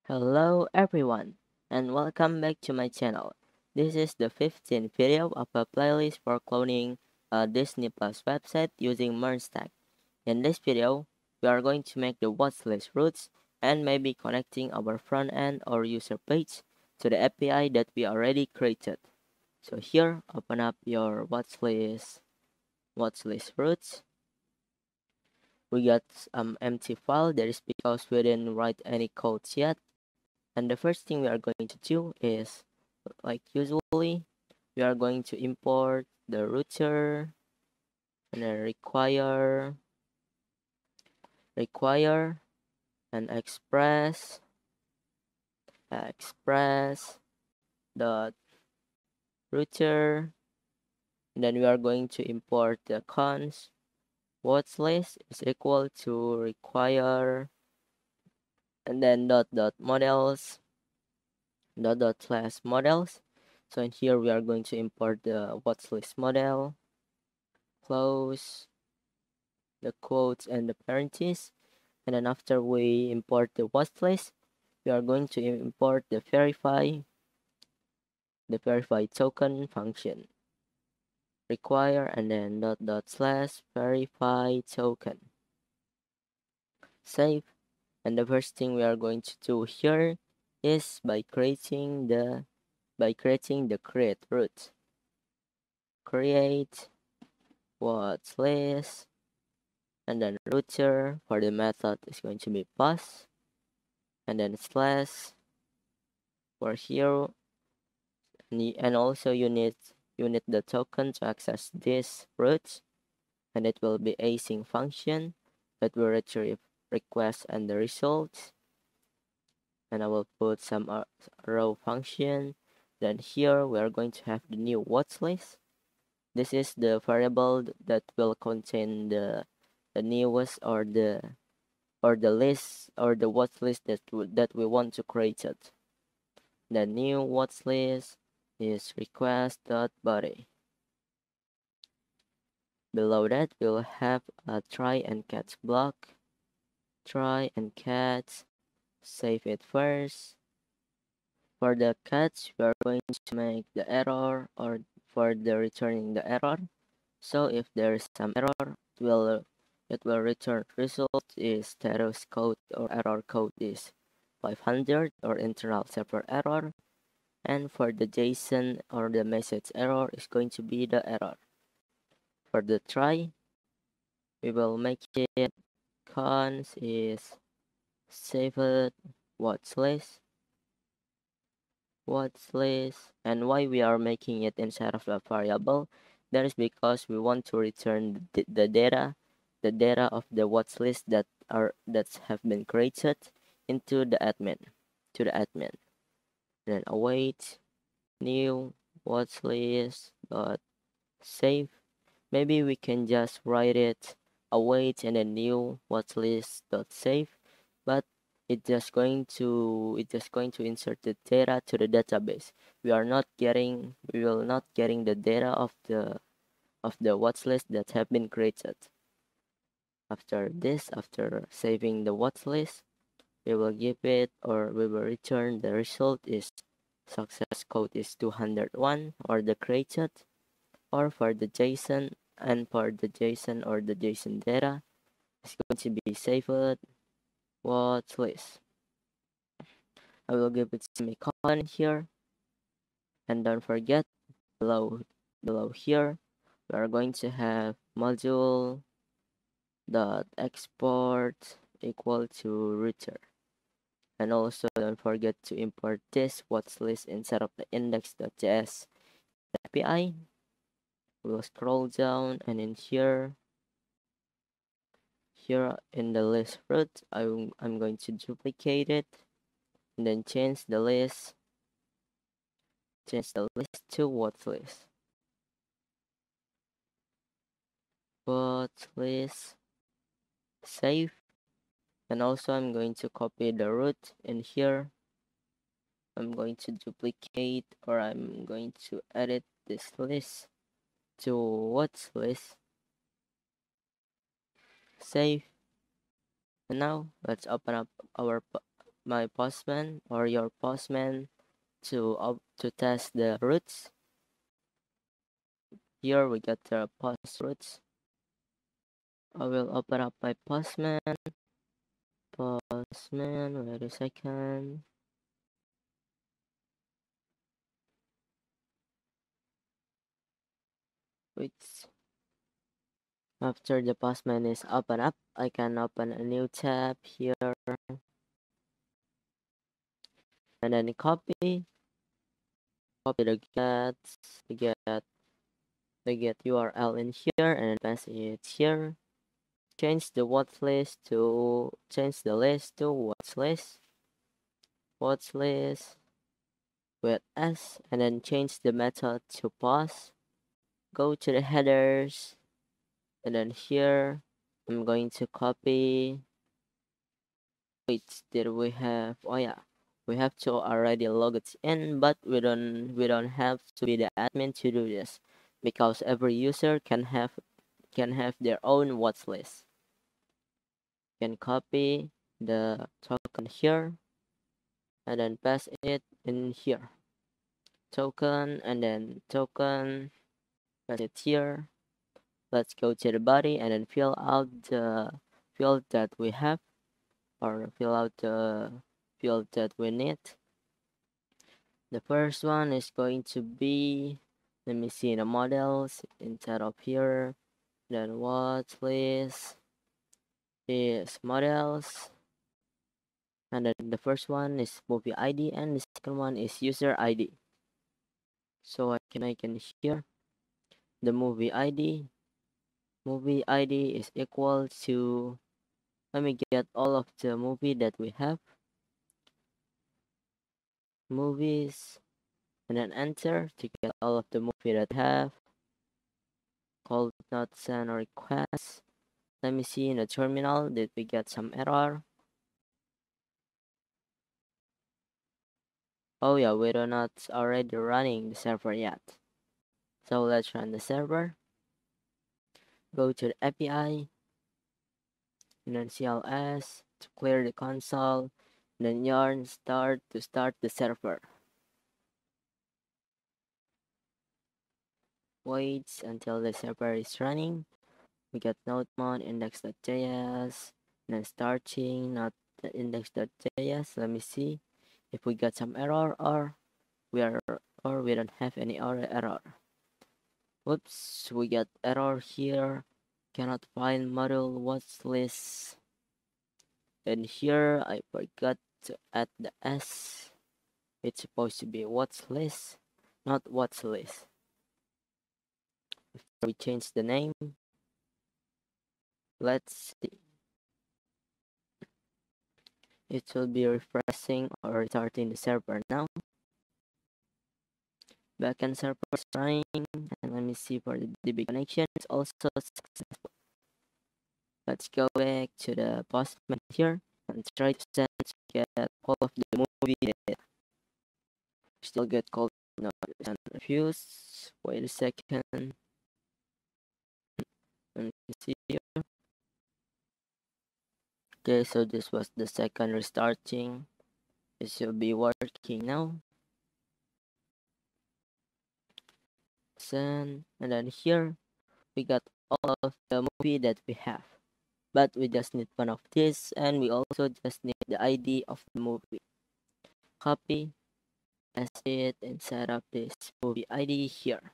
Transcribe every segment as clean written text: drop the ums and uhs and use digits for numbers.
Hello everyone, and welcome back to my channel. This is the 15th video of a playlist for cloning a Disney Plus website using MERN stack. In this video, we are going to make the watchlist routes and maybe connecting our front end or user page to the API that we already created. So here, open up your watchlist routes. We got some empty file. That is because we didn't write any codes yet. And the first thing we are going to do is, like usually, we are going to import the router and then require and express dot router. And then we are going to import the cons watch list is equal to require and then models slash models. So in here we are going to import the watch list model, close the quotes and the parentheses, and then after we import the watch list, we are going to import the verify token function, require and then slash verify token, save. And the first thing we are going to do here is by creating the create route, create watch list, and then router for the method is going to be pass, and then slash for here, and also you need the token to access this route, and it will be async function that will retrieve request and the results. And I will put some row function. Then here we are going to have the new watch list. This is the variable that will contain the newest or the list or the watch list that we want to create it. The new watch list is request.body. Below that, we'll have a try and catch block. Try and catch. Save it first. For the catch, we are going to make the error or for the returning the error. So if there is some error, it will return result is status code or error code is 500 or internal server error. And for the JSON or the message error is going to be the error. For the try, we will make it cons is saved watch list, and why we are making it inside of a variable, that is because we want to return the data of the watch list that have been created into the admin then await new watch list dot save. Maybe we can just write it await and then new watch list dot save, but it's just going to insert the data to the database. We will not getting the data of the watch list that have been created. After saving the watch list, we will give it, or we will return the result is success code is 201 or the created, or for the JSON or the JSON data is going to be saved watch list. I will give it semicolon here, and don't forget below here we are going to have module dot export equal to router. And also don't forget to import this watch list inside of the index.js API. We'll scroll down, and in here in the list route, I'm going to duplicate it and then change the list to watch list. Save. And also I'm going to copy the root in here. I'm going to duplicate, or I'm going to edit this list to watch list. Save. And now let's open up our my postman or your postman to test the routes. Here we got the post routes. I will open up my postman. Postman, wait a second. Wait. After the postman is open up, I can open a new tab here and then copy the get the get URL in here and paste it here. Change the list to watch list with S, and then change the method to post. Go to the headers, and then here I'm going to copy. Wait, did we have? Oh yeah, we have to already log it in, but we don't have to be the admin to do this, because every user can have their own watch list. Can copy the token here and then paste it in here. Token and then token, paste it here. Let's go to the body and then fill out the field that we have, or fill out the field that we need. The first one is going to be, let me see, the models instead of here. Then watch list is models, and then the first one is movie ID and the second one is user ID. So I can make in here the movie ID. Movie ID is equal to, let me get all of the movie that we have, movies, and then enter to get all of the movie that we have. Call not send a request. Let me see in the terminal, did we get some error? Oh yeah, we're not already running the server yet. So let's run the server. Go to the API, and then CLS to clear the console, and then yarn start to start the server. Wait until the server is running. We got nodemon index.js, and then starting not the index.js. Let me see if we got some error or we don't have any error. Whoops, we got error here. Cannot find module watch list. And here I forgot to add the S. It's supposed to be watch list, not watch list. If we change the name, let's see. It will be refreshing or restarting the server now. Backend server is running, and let me see for the DB connection. It's also successful. Let's go back to the postman here and try to send to get all of the movie data. Still get called no and refuse. Wait a second. Let me see here. Okay, so this was the second restarting. It should be working now. Send, and then here we got all of the movie that we have. But we just need one of this, and we also just need the ID of the movie. Copy, paste it, and set up this movie ID here.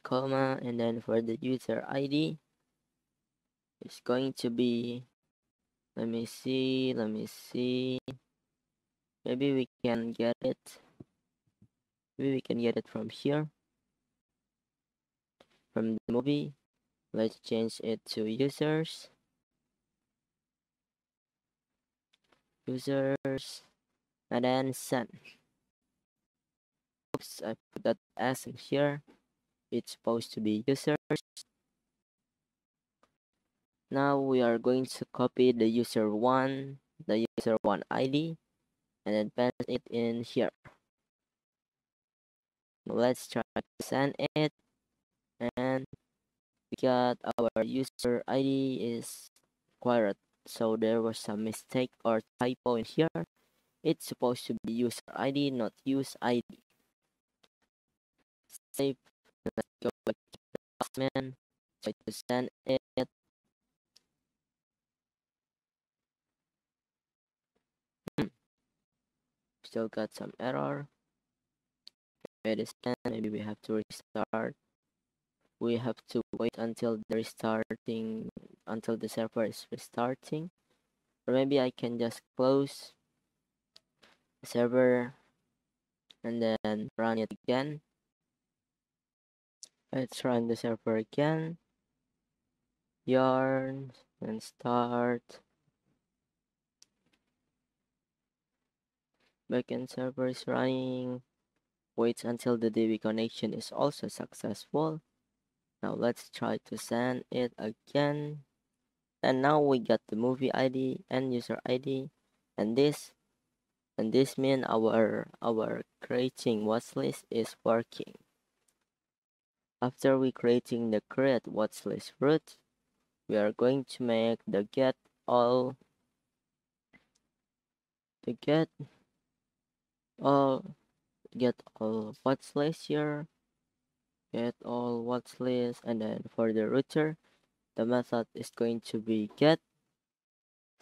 Comma, and then for the user ID, it's going to be, let me see. Maybe we can get it. Maybe we can get it from here, from the movie. Let's change it to users, and then send. Oops, I put that S in here. It's supposed to be users. Now we are going to copy the user one ID, and then paste it in here. Let's try to send it, and we got our user ID is required So there was some mistake or typo in here. It's supposed to be user ID, not use ID. Save. Let's go back to admin. Try to send it. Still got some error. Maybe we have to restart. We have to wait until the restarting, until the server is restarting. Or maybe I can just close the server and then run it again. Let's run the server again. Yarn and start. Backend server is running. Wait until the DB connection is also successful. Now let's try to send it again. And now we got the movie ID and user ID, and this means our creating watchlist is working. After we creating the create watchlist route, we are going to make the get all watchlist here, get all watchlist, and then for the router, the method is going to be get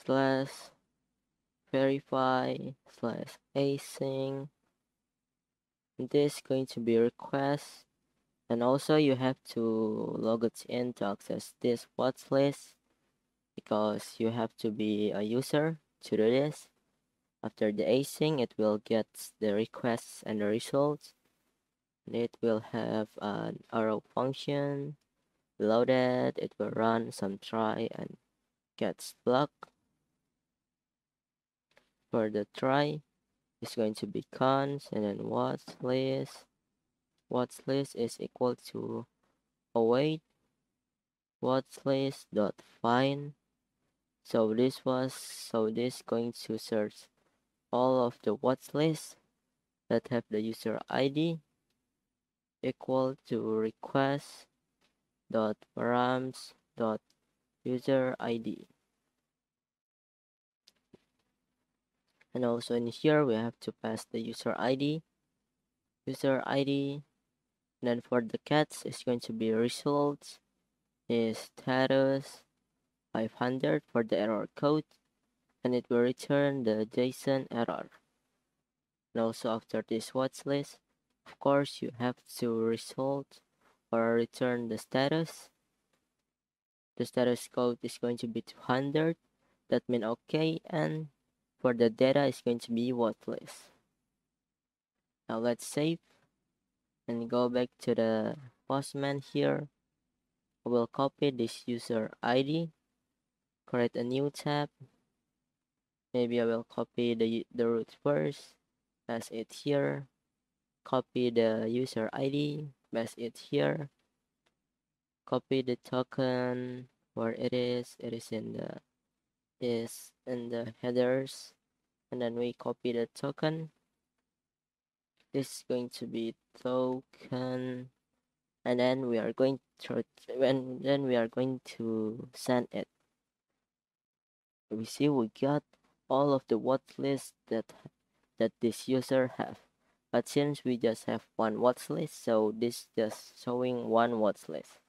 slash verify slash async. This is going to be request, and also you have to log it in to access this watchlist because you have to be a user to do this. After the async, it will get the requests and the results. And it will have an arrow function. Below that, it will run some try and gets blocked. For the try, it's going to be cons and then watchlist. Watchlist is equal to await watchlist dot find. So this going to search all of the watchlist that have the user ID equal to request dot params dot user ID. And also in here we have to pass the user ID. And then for the cats it's going to be results is status 500 for the error code, and it will return the JSON error. And also after this watchlist, of course you have to result or return the status. The status code is going to be 200. That means okay, and for the data is going to be watchlist. Now let's save and go back to the Postman here. I will copy this user ID, create a new tab. Maybe I will copy the root first, paste it here, copy the user ID, paste it here, copy the token where it is in the headers, and then we copy the token. This is going to be token, and then we are going to send it. We see we got all of the watchlist that this user have, but since we just have one watchlist, so this just showing one watchlist.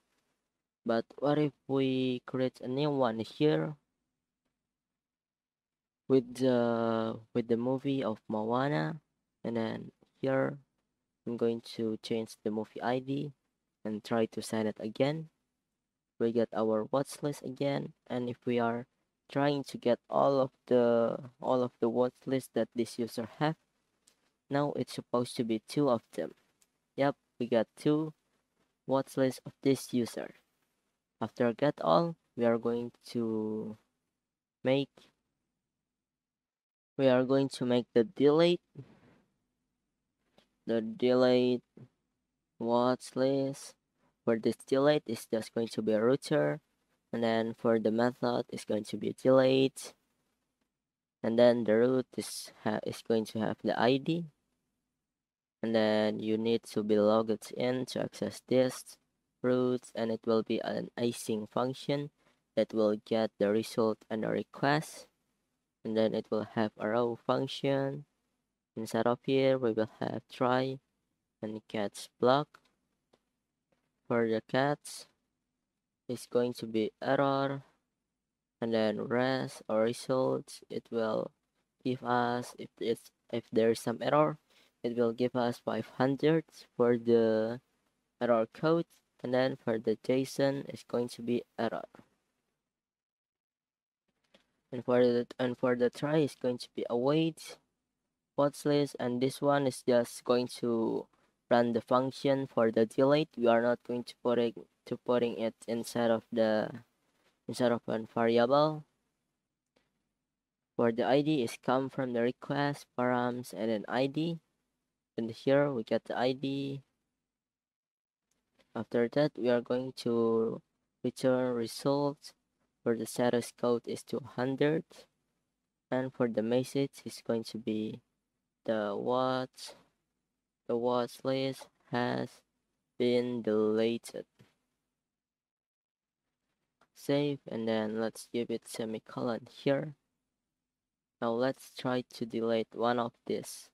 But what if we create a new one here with the movie of Moana, and then here I'm going to change the movie ID and try to send it again. We get our watchlist again, and if we are trying to get all of the watchlist that this user have, now it's supposed to be two of them. Yep, we got two watchlist of this user. After get all, we are going to make the delete watchlist. For this delete is just going to be a router, and then for the method is going to be delete, and then the root is going to have the ID, and then you need to be logged in to access this root, and it will be an async function that will get the result and the request, and then it will have a row function. Inside of here we will have try and catch block. For the cats, it's going to be error, and then rest or results. It will give us, if there is some error, it will give us 500 for the error code, and then for the JSON it's going to be error, and for the try it's going to be await what's list, and this one is just going to run the function for the delete. We are not going to putting it inside of a variable. For the ID is come from the request params and an ID, and here we get the ID. After that we are going to return results. For the status code is 200, and for the message is going to be the watch list has been deleted. Save, and then let's give it semicolon here. Now let's try to delete one of these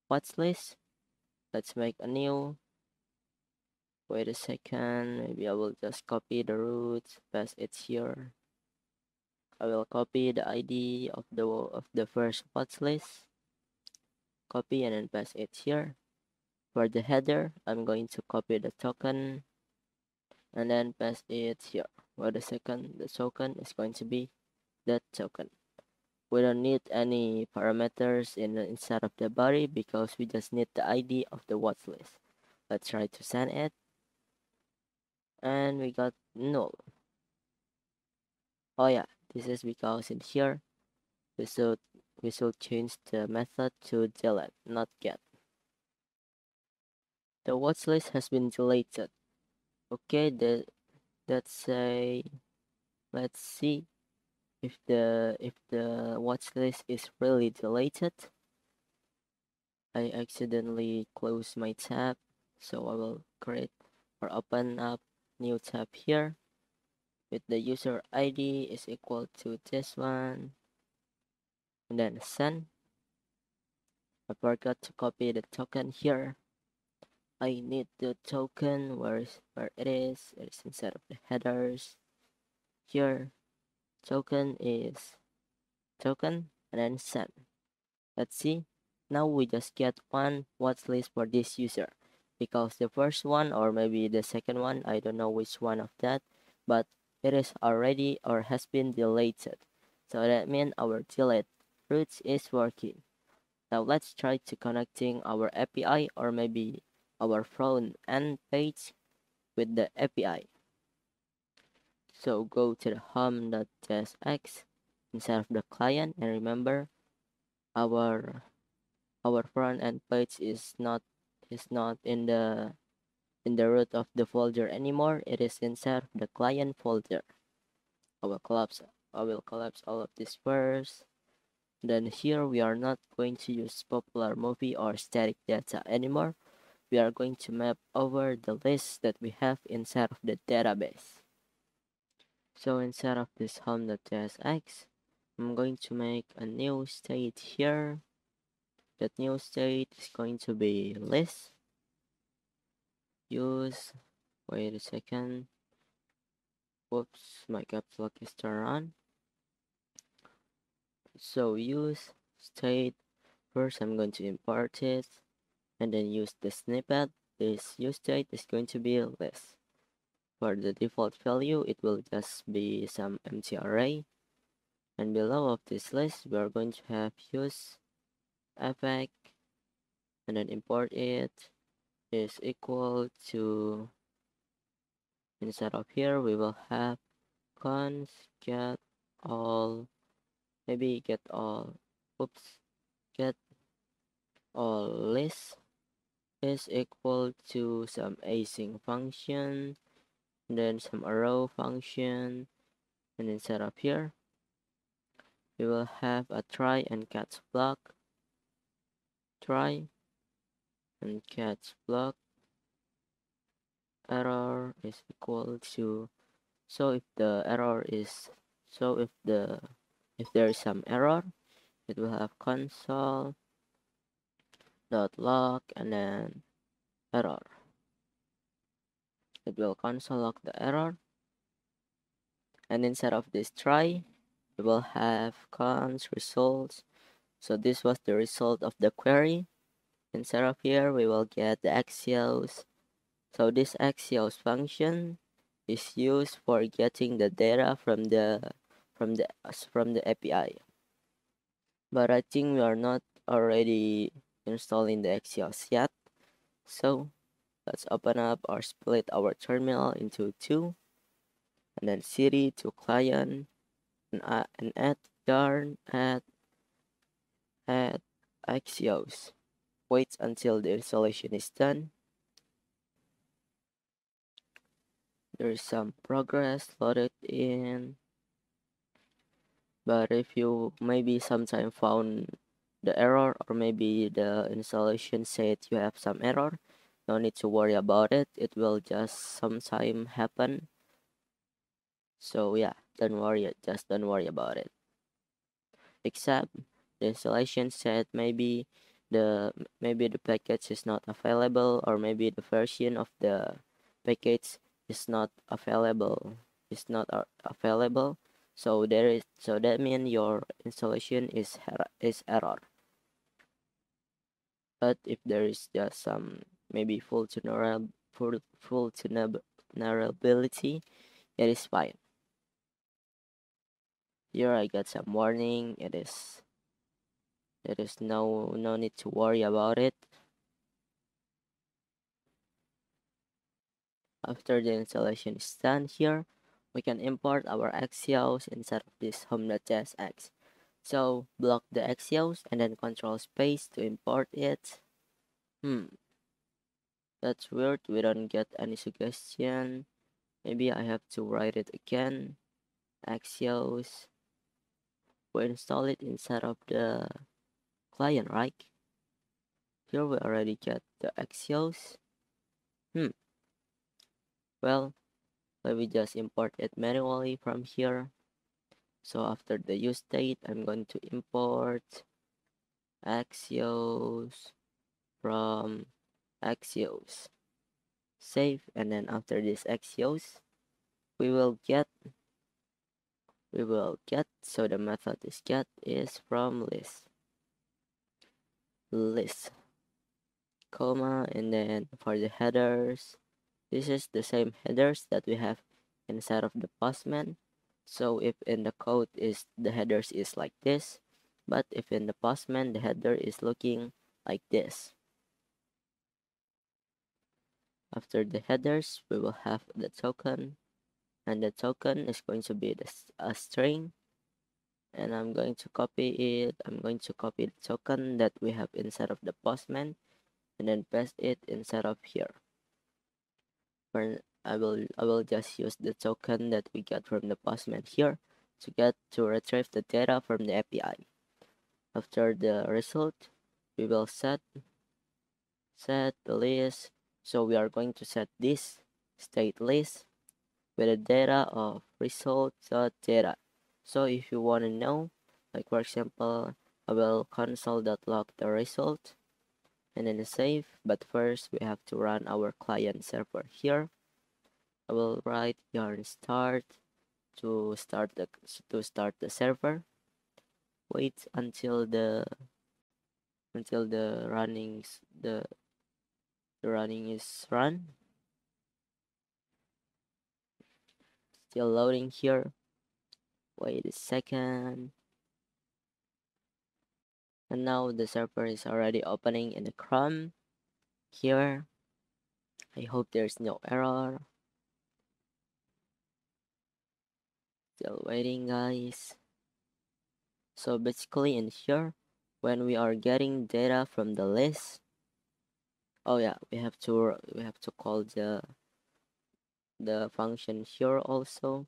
watch list. Let's make a new. Wait a second, maybe I will just copy the root, paste it here. I will copy the ID of the first watch list, copy and then paste it here. For the header, I'm going to copy the token and then paste it here. For the token is going to be that token. We don't need any parameters inside of the body because we just need the ID of the watch list. Let's try to send it, and we got null. Oh yeah, this is because in here we should change the method to delete, not get. The watch list has been deleted. Okay, let's say, let's see if the watch list is really deleted. I accidentally closed my tab, so I will create or open up new tab here with the user ID is equal to this one, and then send. I forgot to copy the token here. I need the token. Where it is? It is inside of the headers. Here, token is token, and then send. Let's see. Now we just get one watch list for this user, because the first one or maybe the second one, I don't know which one of that, but it is already or has been deleted. So that means our delete route is working. Now let's try to connecting our API or maybe our front end page with the API. So go to the home.tsx inside of the client, and remember our front end page is not in the root of the folder anymore. It is inside of the client folder. I will collapse all of this first. Then here we are not going to use popular movie or static data anymore. We are going to map over the list that we have inside of the database. So inside of this home.tsx, I'm going to make a new state here. That new state is going to be list. Use, wait a second. Whoops, my caps lock is turned on. So use state. First, I'm going to import it, and then use the snippet. This use state is going to be list. For the default value, it will just be some empty array. And below of this list, we are going to have use effect, and then import it is equal to, inside of here we will have const get all, maybe get all, oops, get all list is equal to some async function, and then some arrow function, and inside of here we will have a try and catch block, try and catch block, error is equal to, so if the error is, so if there is some error, it will have console dot log and then error. It will console log the error, and instead of this try, we will have cons results. So this was the result of the query. Instead of here, we will get the axios. So this axios function is used for getting the data from the API. But I think we are not already installing the axios yet. So let's open up or split our terminal into two, and then cd to client, and add yarn add axios. Wait until the installation is done. There is some progress loaded in, but if you maybe sometime found the error, or maybe the installation said you have some error, no need to worry about it. It will just sometime happen. So yeah, just don't worry about it. Except the installation said the maybe the package is not available, or maybe the version of the package is not available available. So that means your installation is error. But if there is just some maybe full vulnerability, it is fine. Here I got some warning. There is no need to worry about it. After the installation is done here, we can import our axios instead of this home.jsx. So block the axios and then control space to import it. That's weird. We don't get any suggestion. Maybe I have to write it again. Axios. We install it inside of the client, right? Here we already get the axios. Well, let me just import it manually from here. So after the use state, I'm going to import axios from axios. Save, and then after this axios, we will get, so the method is get is from list, comma, and then for the headers, this is the same headers that we have inside of the postman. So if in the code is the headers is like this, but if in the postman the header is looking like this. After the headers, we will have the token, and the token is going to be a string, and I'm going to copy it. I'm going to copy the token that we have inside of the postman and then paste it inside of here. I will just use the token that we got from the postman here to retrieve the data from the API. After the result, we will set the list. So we are going to set this state list with the data of result.data. So if you want to know, like for example, I will console.log the result and then save. But first we have to run our client server here. I will write yarn start to start the server. Wait until the running is run. Still loading here. Wait a second. And now the server is already opening in the Chrome here. I hope there's no error. Still waiting, guys. So basically in here, when we are getting data from the list, oh yeah, we have to call the function here also.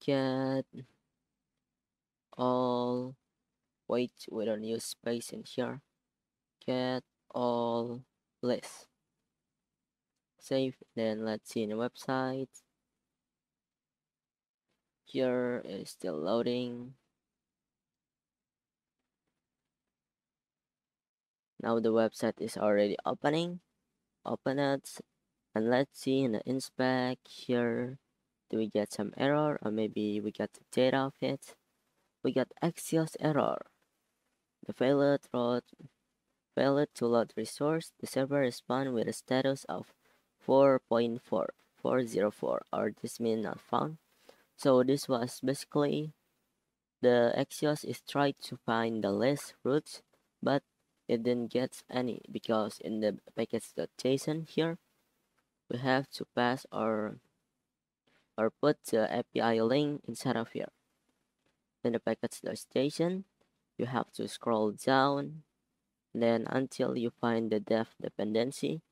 Get all, wait, we don't use space in here. Get all list. save. Then let's see in the website. Here it is still loading. Now the website is already opening. Open it, and let's see in the inspect here. Do we get some error, or maybe we got the data of it? We got Axios error. The failed to load resource. The server respond with a status of 4.4404, or this means not found. So this was basically the Axios is trying to find the list routes, but it didn't get any because in the package.json here we have to pass or put the API link inside of here. In the package.json you have to scroll down then until you find the def dependency,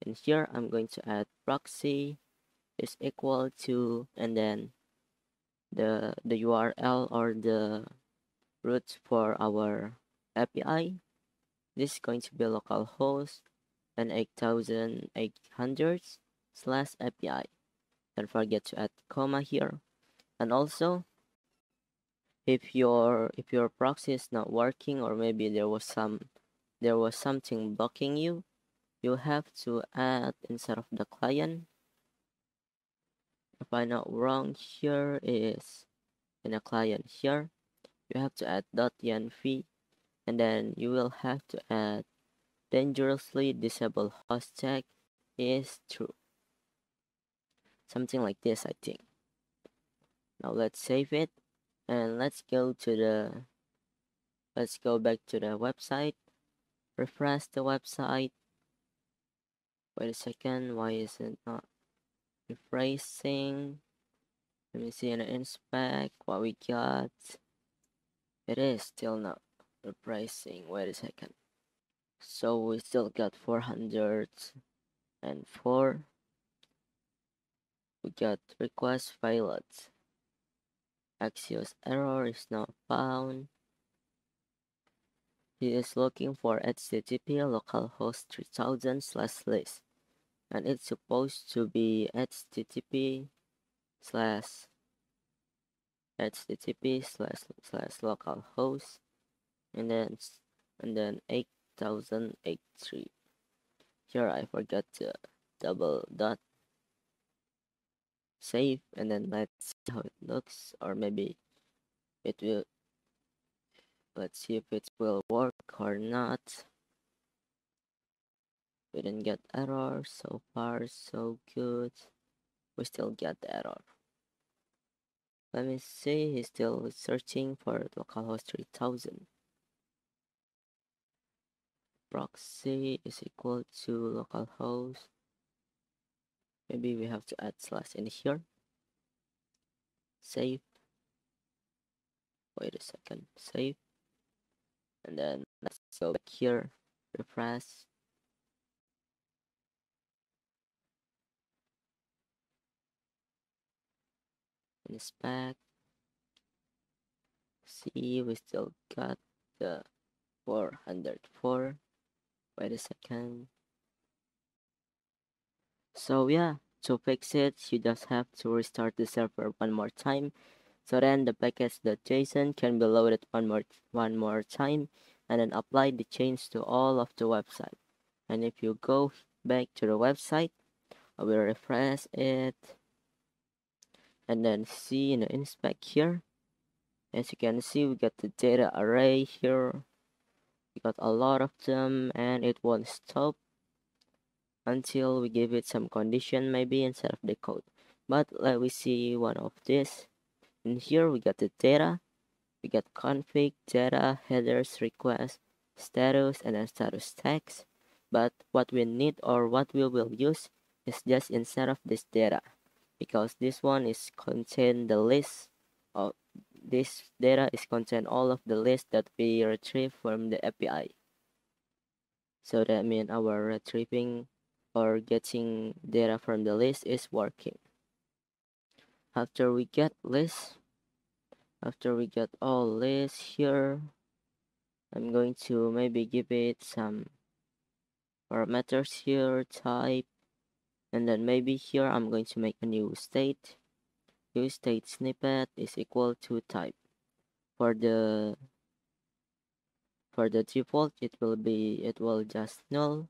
and here I'm going to add proxy is equal to, and then the URL or the root for our API. This is going to be localhost and 8800/API. Don't forget to add comma here. And also, if your proxy is not working, or maybe there was something blocking you, you have to add instead of the client. If I'm not wrong, here is in a client here, you have to add .env, and then you will have to add dangerously disabled host tag is true. Something like this, I think. Now let's save it, and let's go back to the website, refresh the website. Wait a second, why is it not refreshing? Let me see in the inspect what we got. It is still not refreshing. Wait a second. So we still got 404. We got request failed. Axios error is not found. He is looking for HTTP localhost 3000/list, and it's supposed to be http/localhost and then 8083. Here I forgot to double dot save, and then let's see how it looks, or maybe it will. Let's see if it will work or not. We didn't get error so far, so good. We still get the error. Let me see, he's still searching for localhost 3000. Proxy is equal to localhost. Maybe we have to add slash in here. Save. Wait a second. Save. And then let's go back here. Refresh. Inspect. See, we still got the 404. Wait a second. So yeah, to fix it, you just have to restart the server one more time. So then the package.json can be loaded one more time, and then apply the change to all of the website. And if you go back to the website, I will refresh it, and then see in the inspect here. As you can see, we got the data array here. We got a lot of them, and it won't stop until we give it some condition maybe instead of the code. But let me see one of this. In here we got the data, we got config, data, headers, request, status, and then status text. But what we need, or what we will use, is just instead of this data, because this one is contain the list of this data is contain all of the list that we retrieve from the API. So that means our retrieving or getting data from the list is working. After we get all lists here, I'm going to maybe give it some parameters here, type, And then maybe here I'm going to make a new state. New state snippet is equal to type. For the default, it will just null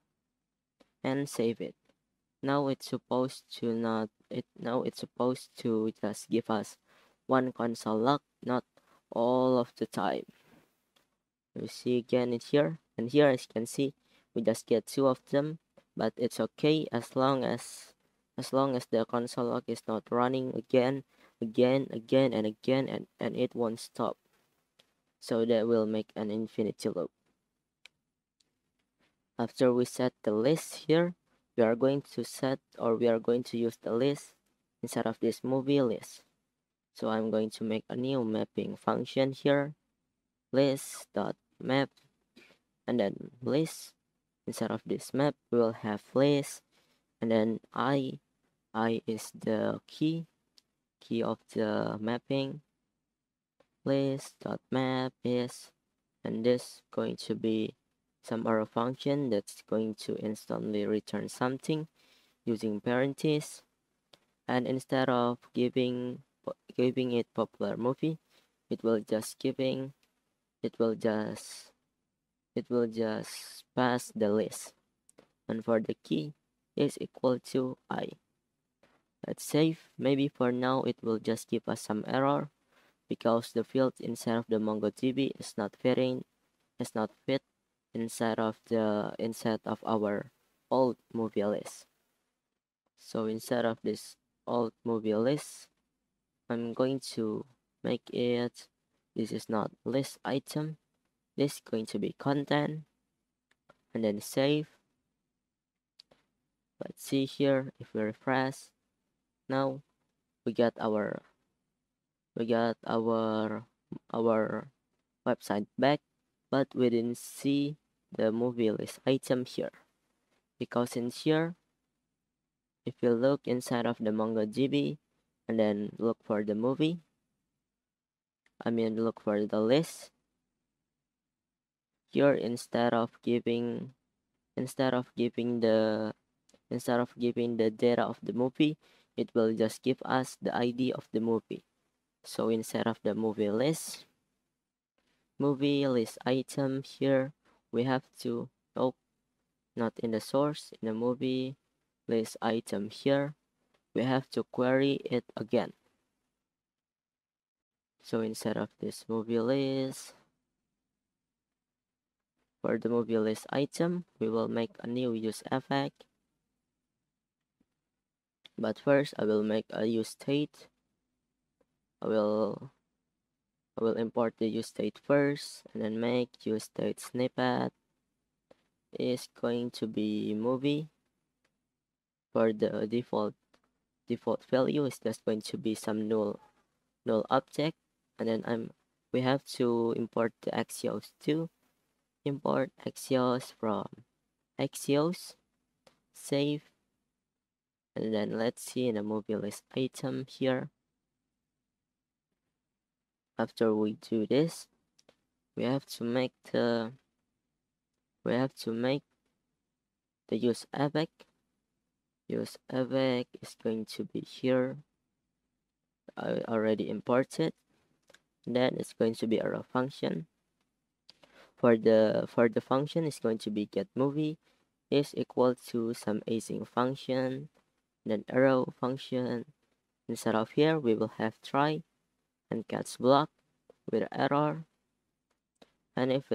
and save it. Now it's supposed to not it now it's supposed to just give us one console log, not all of the time. You see again it's here, and here as you can see we just get two of them, but it's okay as long as the console log is not running again and again, and it won't stop. So that will make an infinity loop. After we set the list here, we are going to use the list instead of this movie list. So I'm going to make a new mapping function here, list.map, and then list. Instead of this map, we will have list, and then I is the key of the mapping. List.map is, and this going to be some arrow function that's going to instantly return something using parentheses. And instead of giving it popular movie, it will just pass the list. And for the key is equal to I. Let's save. Maybe for now it will just give us some error because the field inside of the MongoDB is not fit inside of our old movie list. So instead of this old movie list, I'm going to make it, this is not list item, this is going to be content, and then save. Let's see here if we refresh. Now we got our website back, but we didn't see the movie list item here, because in here, if you look inside of the MongoDB and then look for the movie, look for the list here, instead of giving the data of the movie, it will just give us the ID of the movie. So instead of the movie list item here, we have to, not in the source, in the movie list item here, we have to query it again. So instead of this movie list, for the movie list item, we will make a new use effect. But first, I will make a use state. I will import the use state first, and then make use state snippet is going to be movie. For the default value is just going to be some null object, and then we have to import the Axios too. Import Axios from Axios, save, and then let's see in the movie list item here. After we do this, we have to make the use effect. Use effect is going to be here. I already imported. Then it's going to be arrow function. For the function is going to be get movie is equal to some async function, then arrow function. Instead of here, we will have try and catch block with error. And if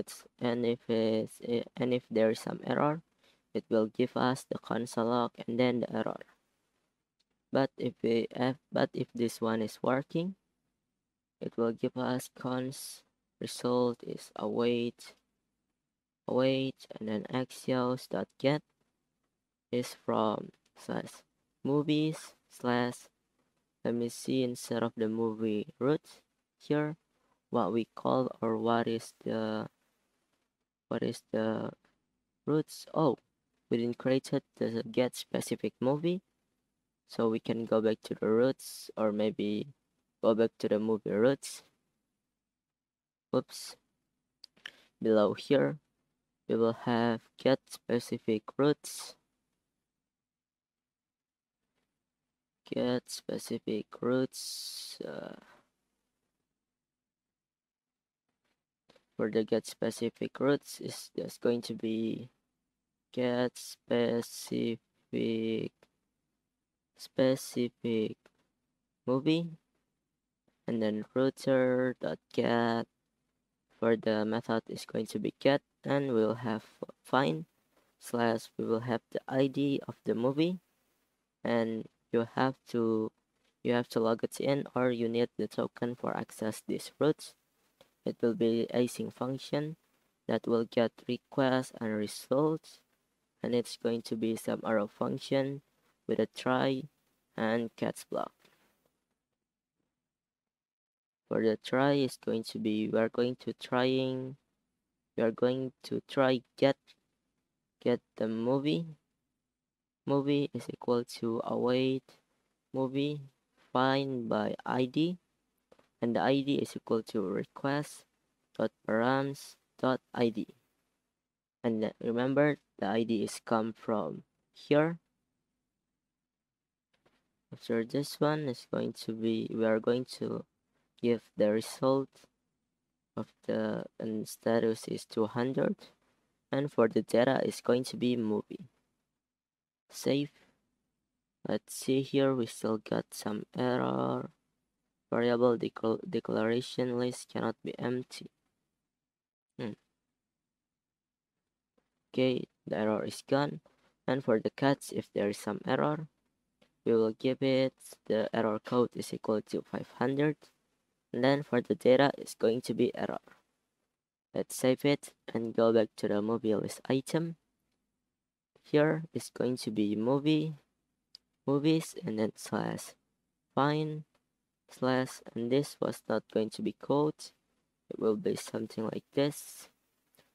there is some error, it will give us the console log and then the error. But if this one is working, it will give us cons result is await, and then axios.get is from /movies/ let me see, instead of the movie root here, what we call, or what is the roots. Oh, we didn't create the get specific movie, so we can go back to the roots, or maybe go back to the movie roots. Oops. Below here, we will have get specific roots. get specific roots. For the get specific roots is just going to be get specific movie, and then router dot get. For the method is going to be get, and we'll have find slash, we will have the ID of the movie, and you have to log it in, or you need the token for access these routes. It will be async function that will get requests and results, and it's going to be some arrow function with a try and catch block. For the try is going to be, we are going to try get the movie. Movie is equal to await movie find by ID, and the ID is equal to request dot params dot ID. And remember, the ID is come from here. After this one is going to be, we are going to give the result of the, and status is 200, and for the data is going to be movie. Save. Let's see here, we still got some error. Variable declaration list cannot be empty. Okay, the error is gone. And for the cats, if there is some error, we will give it the error code is equal to 500. And then for the data, it's going to be error. Let's save it and go back to the movie list item. Here is going to be movies, and then slash find slash, and this was not going to be code. It will be something like this.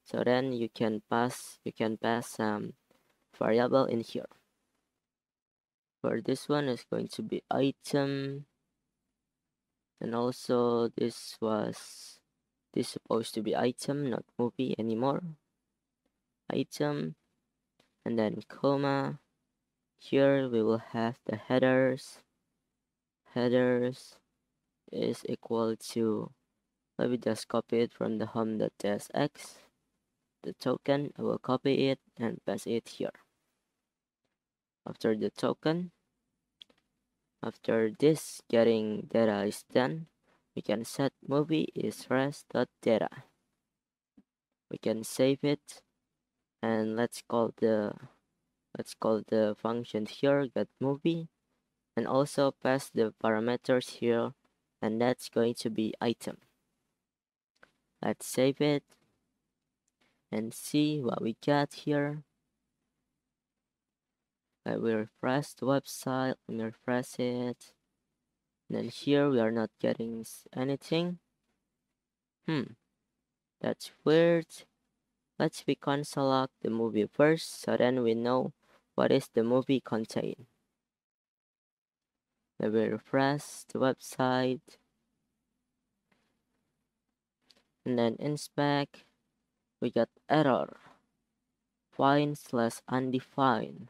So then you can pass some variable in here. For this one is going to be item, and also this supposed to be item, not movie anymore. Item, and then comma. Here we will have the headers. Headers is equal to, let me just copy it from the home.tsx. The token, I will copy it and paste it here. After the token, after this getting data is done, we can set movie is res.data. We can save it, and let's call the function here get movie, and also pass the parameters here, and that's going to be item. Let's save it and see what we got here. We refresh the website, let me refresh it. Then here we are not getting anything. That's weird. Let's we console the movie first, so then we know what is the movie contain. Let me refresh the website, and then inspect. We got error. Find slash undefined.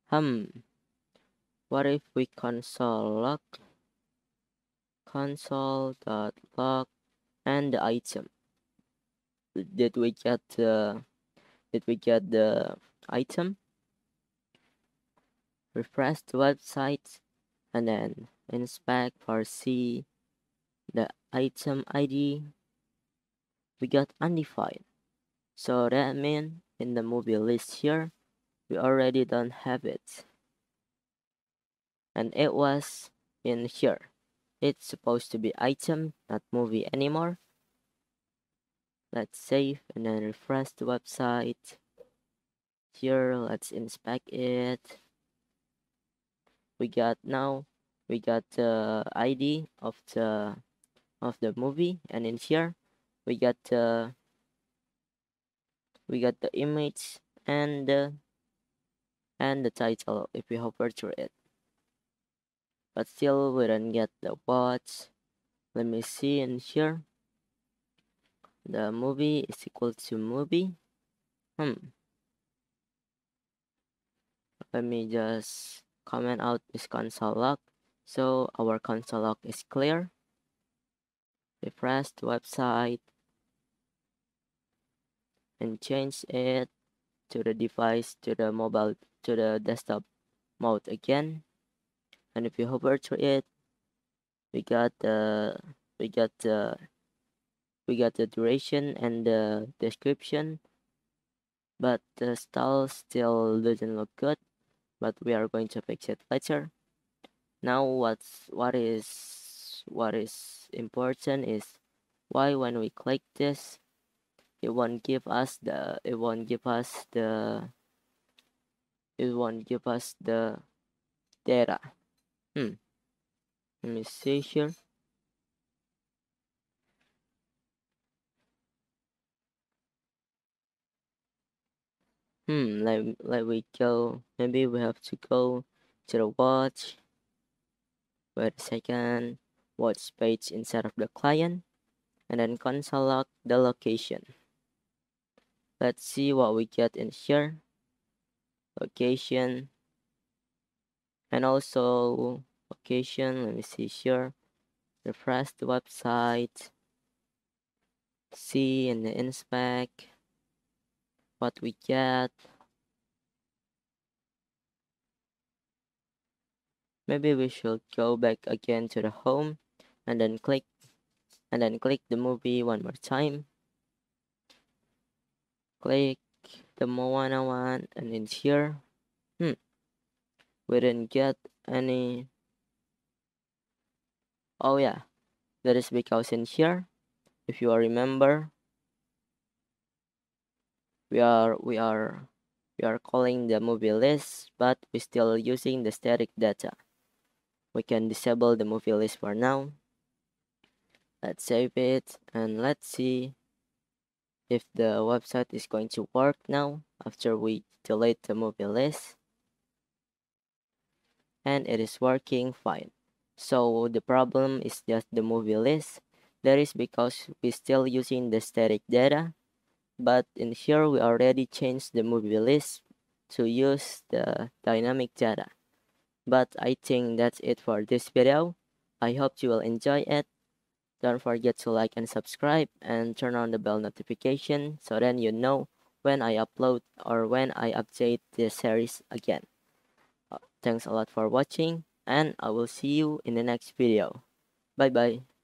What if we console.log and the item? Did we get the item? Refresh the website, and then inspect for see the item ID. We got undefined. So that means in the movie list here, we already don't have it. And it was in here. It's supposed to be item, not movie anymore. Let's save and then refresh the website. Here, let's inspect it. We got the ID of the movie, and in here we got the image and the title if we hover through it. But still we don't get the watch. Let me see in here. The movie is equal to movie. Let me just comment out is console log. So our console log is clear. Refresh the website and change it to the device, to the mobile, to the desktop mode again. And if you hover through it, we got the we got the we got the duration and the description, but the style still doesn't look good. But we are going to fix it later. Now what is important is why when we click this, it won't give us the it won't give us the it won't give us the data. Let me see here. Let we go. Maybe we have to go to the watch. Wait a second. Watch page instead of the client, and then console log the location. Let's see what we get in here. Location, and also location. Let me see here. Refresh the website. See in the inspect what we get. Maybe we should go back again to the home and then click the movie one more time. Click the Moana one, and in here, we didn't get any. Oh yeah, that is because in here, if you remember, we are calling the movie list, but we still using the static data. We can disable the movie list for now. Let's save it and let's see if the website is going to work now after we delete the movie list. And it is working fine. So the problem is just the movie list. That is because we're still using the static data, but in here we already changed the movie list to use the dynamic data. But I think that's it for this video. I hope you will enjoy it. Don't forget to like and subscribe and turn on the bell notification so then you know when I upload or when I update this series again. Thanks a lot for watching, and I will see you in the next video. Bye bye.